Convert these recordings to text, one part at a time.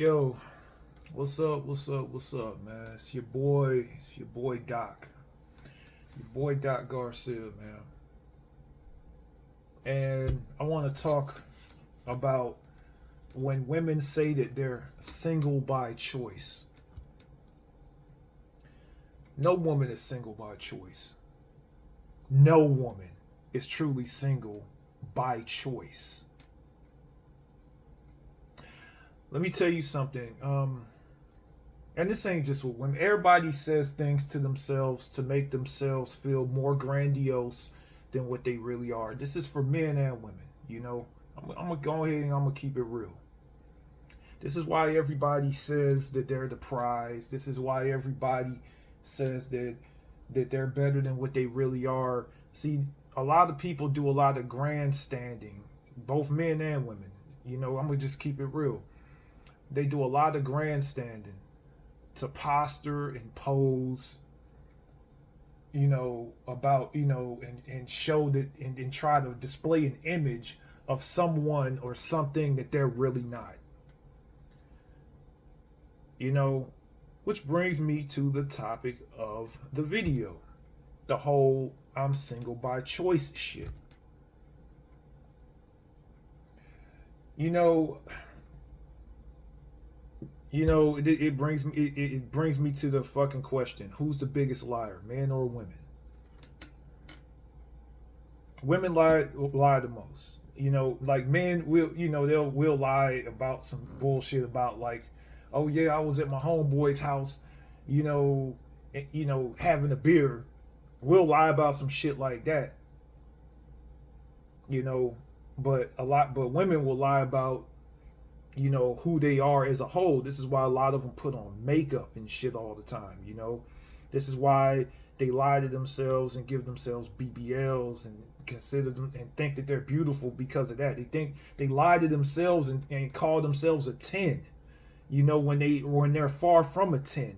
Yo, what's up? What's up? What's up, man? It's your boy. It's your boy Doc. Your boy Doc Garcia, man. And I want to talk about when women say that they're single by choice. No woman is single by choice. No woman is truly single by choice. Let me tell you something. And this ain't just with women. Everybody says things to themselves to make themselves feel more grandiose than what they really are. This is for men and women. I'm gonna go ahead and I'm gonna keep it real. This is why everybody says that they're the prize. This is why everybody says that they're better than what they really are. See, a lot of people do a lot of grandstanding, both men and women. I'm gonna just keep it real. They do a lot of grandstanding to posture and pose, and show that and try to display an image of someone or something that they're really not. Which brings me to the topic of the video, the whole I'm single by choice shit. You know, it brings me it brings me to the fucking question: who's the biggest liar, men or women? Women lie the most. Like men will lie about some bullshit about, like, oh yeah, I was at my homeboy's house, having a beer. We'll lie about some shit like that. But women will lie about who they are as a whole. This is why a lot of them put on makeup and shit all the time. This is why they lie to themselves and give themselves BBLs and consider them and think that they're beautiful because of that. They lie to themselves and call themselves a 10, when they're far from a 10.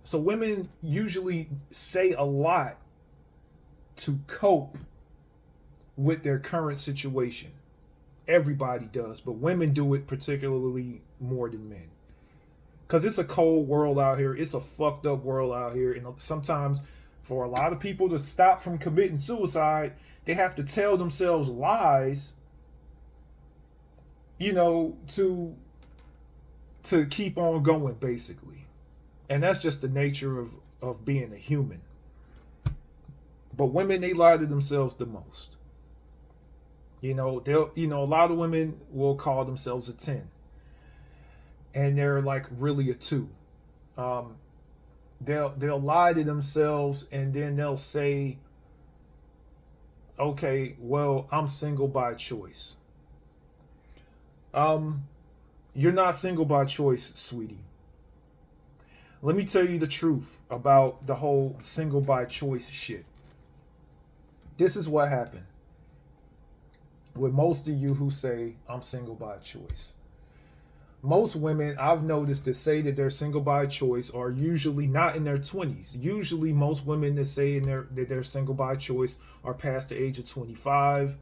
So women usually say a lot to cope with their current situation. Everybody does, but women do it particularly more than men. Because it's a cold world out here. It's a fucked up world out here. And sometimes for a lot of people to stop from committing suicide, they have to tell themselves lies, to keep on going, basically. And that's just the nature of being a human. But women, they lie to themselves the most. A lot of women will call themselves a 10. And they're like really a 2. They'll lie to themselves and then they'll say, okay, well, I'm single by choice. You're not single by choice, sweetie. Let me tell you the truth about the whole single by choice shit. This is what happened with most of you who say I'm single by choice. Most women I've noticed that say that they're single by choice are usually not in their 20s. Usually most women that say that they're single by choice are past the age of 25.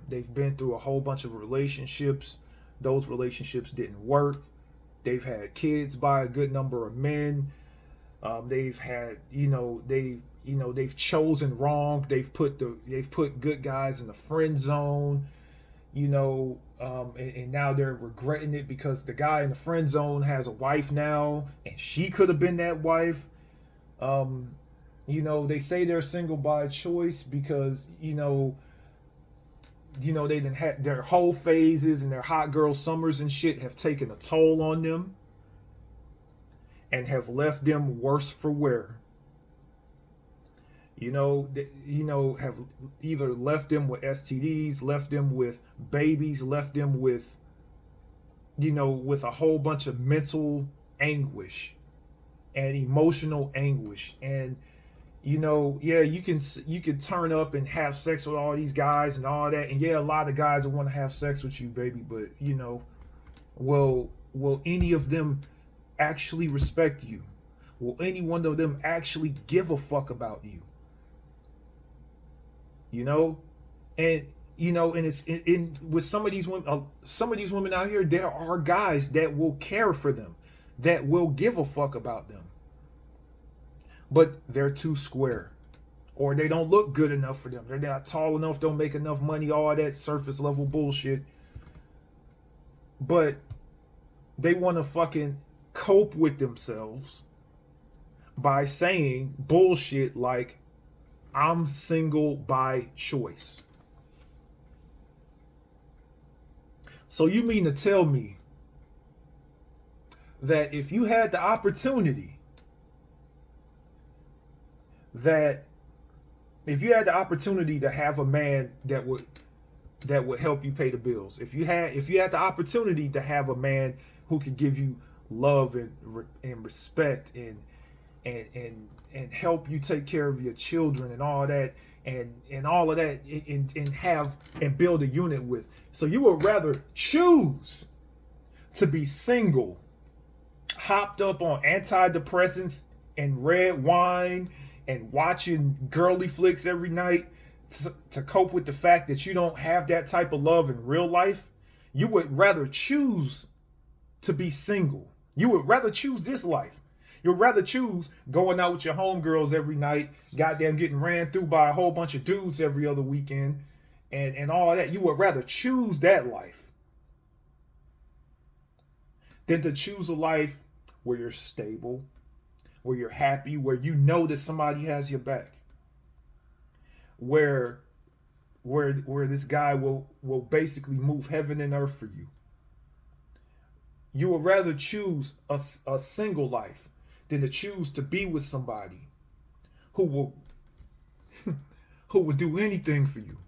They've been through a whole bunch of relationships. Those relationships didn't work. They've had kids by a good number of men. They've had, they've chosen wrong. They've put good guys in the friend zone, and now they're regretting it because the guy in the friend zone has a wife now, and she could have been that wife. They say they're single by choice because, they didn't have their whole phases and their hot girl summers and shit have taken a toll on them and have left them worse for wear. Have either left them with STDs, left them with babies, left them with, with a whole bunch of mental anguish and emotional anguish. And, you can turn up and have sex with all these guys and all that. And yeah, a lot of guys will want to have sex with you, baby. But, will any of them actually respect you? Will any one of them actually give a fuck about you? And You know, and it's with some of these women out here, there are guys that will care for them, that will give a fuck about them, but they're too square, or they don't look good enough for them. They're not tall enough, don't make enough money, all that surface level bullshit. But they want to fucking cope with themselves by saying bullshit like, I'm single by choice. So you mean to tell me that if you had the opportunity, to have a man that would help you pay the bills, if you had the opportunity to have a man who could give you love and respect and help you take care of your children and all that, and all of that, and have and build a unit with, so you would rather choose to be single, hopped up on antidepressants and red wine and watching girly flicks every night to cope with the fact that you don't have that type of love in real life? You would rather choose to be single. You would rather choose this life. You'd rather choose going out with your homegirls every night, goddamn getting ran through by a whole bunch of dudes every other weekend, and all that. You would rather choose that life than to choose a life where you're stable, where you're happy, where you know that somebody has your back, where this guy will basically move heaven and earth for you. You would rather choose a single life than to choose to be with somebody who will do anything for you,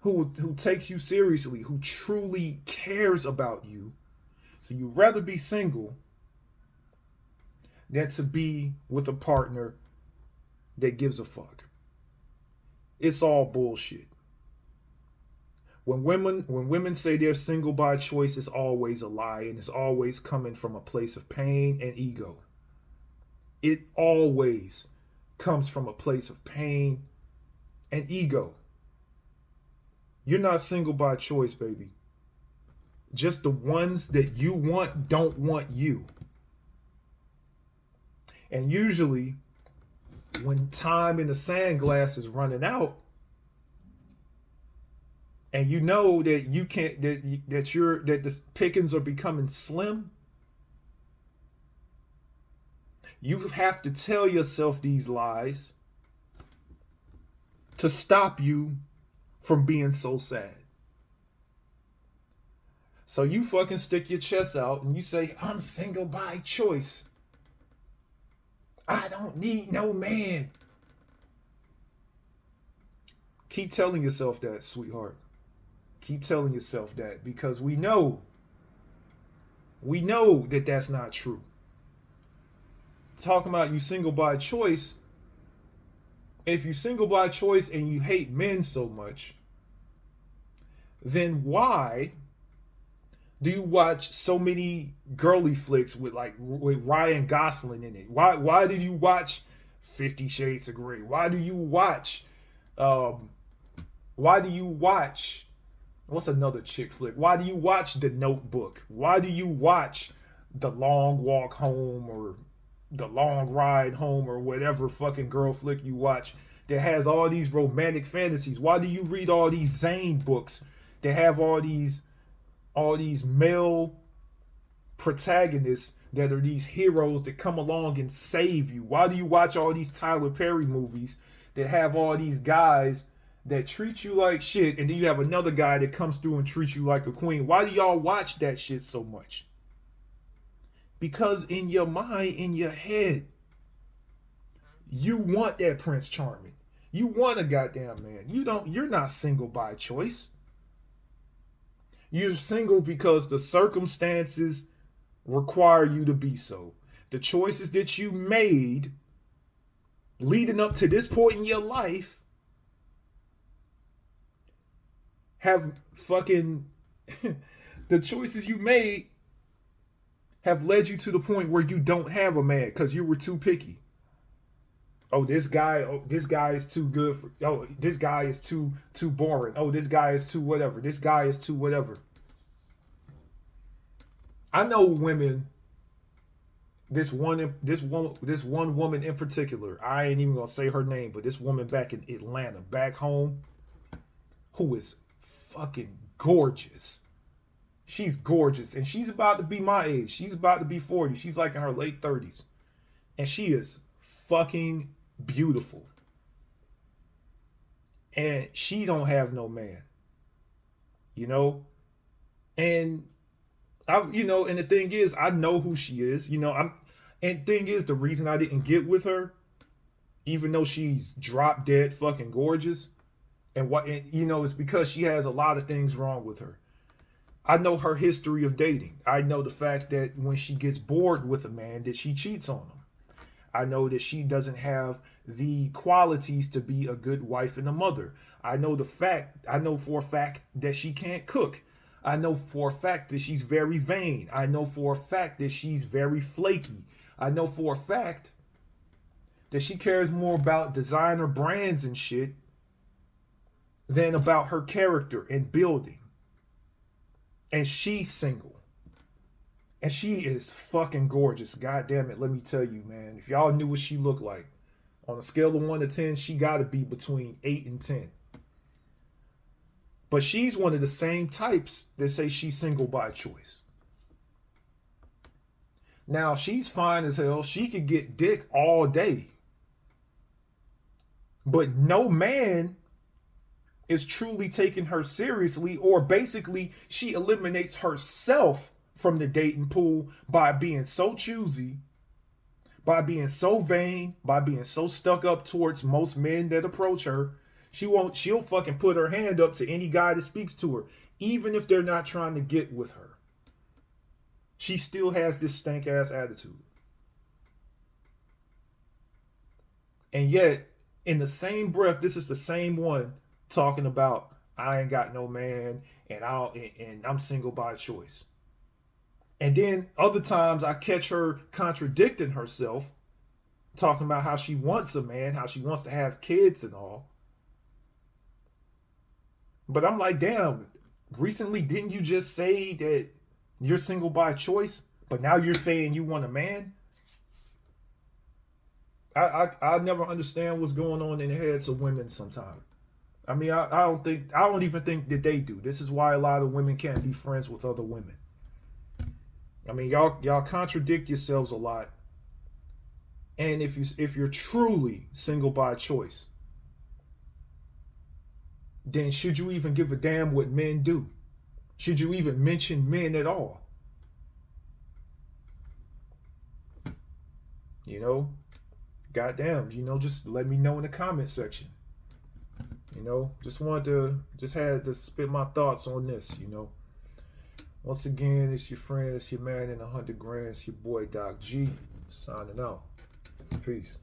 who takes you seriously, who truly cares about you. So you'd rather be single than to be with a partner that gives a fuck. It's all bullshit. When women say they're single by choice, it's always a lie, and it's always coming from a place of pain and ego. It always comes from a place of pain and ego. You're not single by choice, baby. Just the ones that you want don't want you. And usually, when time in the sand glass is running out, and you know that you can't, that the pickings are becoming slim, you have to tell yourself these lies to stop you from being so sad. So you fucking stick your chest out and you say, I'm single by choice. I don't need no man. Keep telling yourself that, sweetheart. Keep telling yourself that, because we know that that's not true. Talking about you single by choice, if you're single by choice and you hate men so much, then why do you watch so many girly flicks with Ryan Gosling in it? Why did you watch 50 Shades of Grey? Why do you watch what's another chick flick? Why do you watch The Notebook? Why do you watch The Long Walk Home or The Long Ride Home or whatever fucking girl flick you watch that has all these romantic fantasies? Why do you read all these Zane books that have all these male protagonists that are these heroes that come along and save you? Why do you watch all these Tyler Perry movies that have all these guys that treat you like shit, and then you have another guy that comes through and treats you like a queen? Why do y'all watch that shit so much? Because in your mind, in your head, you want that Prince Charming. You want a goddamn man. You're not single by choice. You're single because the circumstances require you to be so. The choices that you made leading up to this point in your life have fucking the choices you made have led you to the point where you don't have a man because you were too picky. Oh, this guy is too good for. Oh, this guy is too boring. Oh, this guy is too whatever. This guy is too whatever. I know women. This one woman in particular. I ain't even gonna say her name, but this woman back in Atlanta, back home, who is fucking gorgeous. She's gorgeous, and she's about to be my age. She's about to be 40. She's like in her late 30s, and she is fucking beautiful. And she don't have no man, you know. And and the thing is, I know who she is. And thing is, the reason I didn't get with her, even though she's drop dead fucking gorgeous, it's because she has a lot of things wrong with her. I know her history of dating. I know the fact that when she gets bored with a man, that she cheats on him. I know that she doesn't have the qualities to be a good wife and a mother. I know for a fact that she can't cook. I know for a fact that she's very vain. I know for a fact that she's very flaky. I know for a fact that she cares more about designer brands and shit than about her character and building. And she's single. And she is fucking gorgeous. God damn it, let me tell you, man. If y'all knew what she looked like, on a scale of 1 to 10, she got to be between 8 and 10. But she's one of the same types that say she's single by choice. Now, she's fine as hell. She could get dick all day. But no man is truly taking her seriously, or basically she eliminates herself from the dating pool by being so choosy, by being so vain, by being so stuck up towards most men that approach her. She'll fucking put her hand up to any guy that speaks to her, even if they're not trying to get with her. She still has this stank ass attitude. And yet, in the same breath, this is the same one talking about, I ain't got no man and I'm single by choice. And then other times I catch her contradicting herself, talking about how she wants a man, how she wants to have kids and all. But I'm like, damn, recently didn't you just say that you're single by choice, but now you're saying you want a man? I never understand what's going on in the heads of women sometimes. I mean, I don't even think that they do. This is why a lot of women can't be friends with other women. I mean, y'all contradict yourselves a lot. And if you're truly single by choice, then should you even give a damn what men do? Should you even mention men at all? Goddamn, just let me know in the comment section. Just had to spit my thoughts on this, Once again, it's your friend, it's your man in 100 grand, it's your boy Doc G, signing out. Peace.